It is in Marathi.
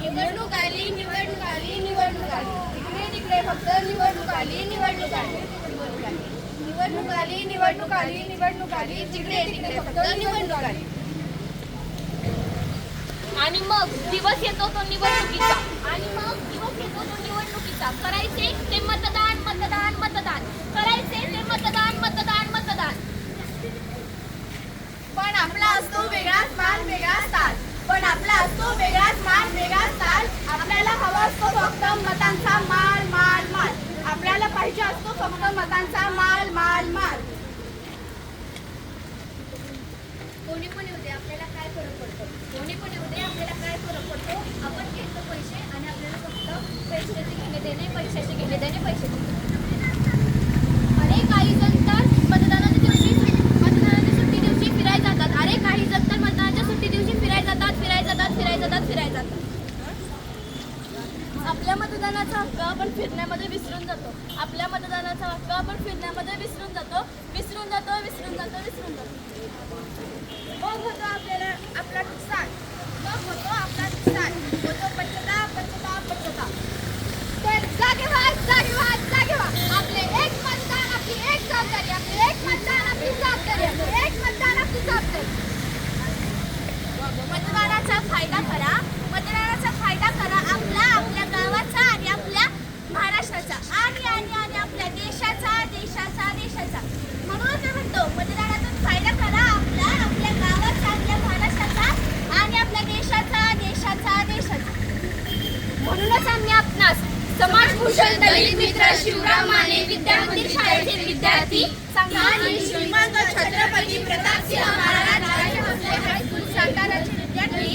निवडणूक आली, निवडणूक आली, निवडणूक आली. इकडे तिकडे फक्त निवडणूक आली, निवडणूक आली, निवडणूक आली. निवडणूक आली, निवडणूक आली, निवडणूक आली. जिकडे तिकडे फक्त निवडणूक आली. आणि मग दिवस येतो तो निवडणुकीचा. करायचे ते मतदान, मतदान, मतदान. करायचे ते मतदान, मतदान, मतदान. पण आपला असतो वेगळाच मान, वेगळाच ताल. पण आपला असतो वेगळाच मान, वेगळाच ताल. आपल्याला हवा असतो फक्त मतांचा माल, माल, माल. आपल्याला पाहिजे असतो फक्त मतांचा माल, माल, माल. कोणी पण येऊ दे, आपल्याला काय फरक पडतो? कोणी पण येऊ दे, आपल्याला काय फरक पडतो? आपण घेतो पैसे आणि आपल्याला फक्त पैशाचे घेणे देणे, पैशाचे घेणे देणे, पैसे देणे. अरे काही जण तर मतदानाच्या सुट्टी दिवशी फिरायला जातात. अरे काही जण तर मतदानाच्या सुट्टी दिवशी फिरायला जातात. आपल्या मतदानाचा हक्क आपण फिरण्यामध्ये विसरून जातो. मग होतो आपला नुकसान. होतो पंचता. तर जागे व्हा. आपले एक मतदान, आपली एक जबाबदारी. मतदानाचा फायदा करा. आपल्या गावाचा आणि आपल्या महाराष्ट्राचा आणि आपल्या देशाचा. म्हणून मी म्हणतो मतदानातून फायदा करा आपल्या गावाचा, आपल्या महाराष्ट्राचा आणि आपल्या देशाचा. म्हणूनच आम्ही आपणास समाजभूषण दलित मित्र शिवराम माने विद्यामंदिर शाळेचे विद्यार्थी आणि श्रीमंत छत्रपती प्रतापसिंह महाराज हायस्कूल साताराचे विद्यार्थी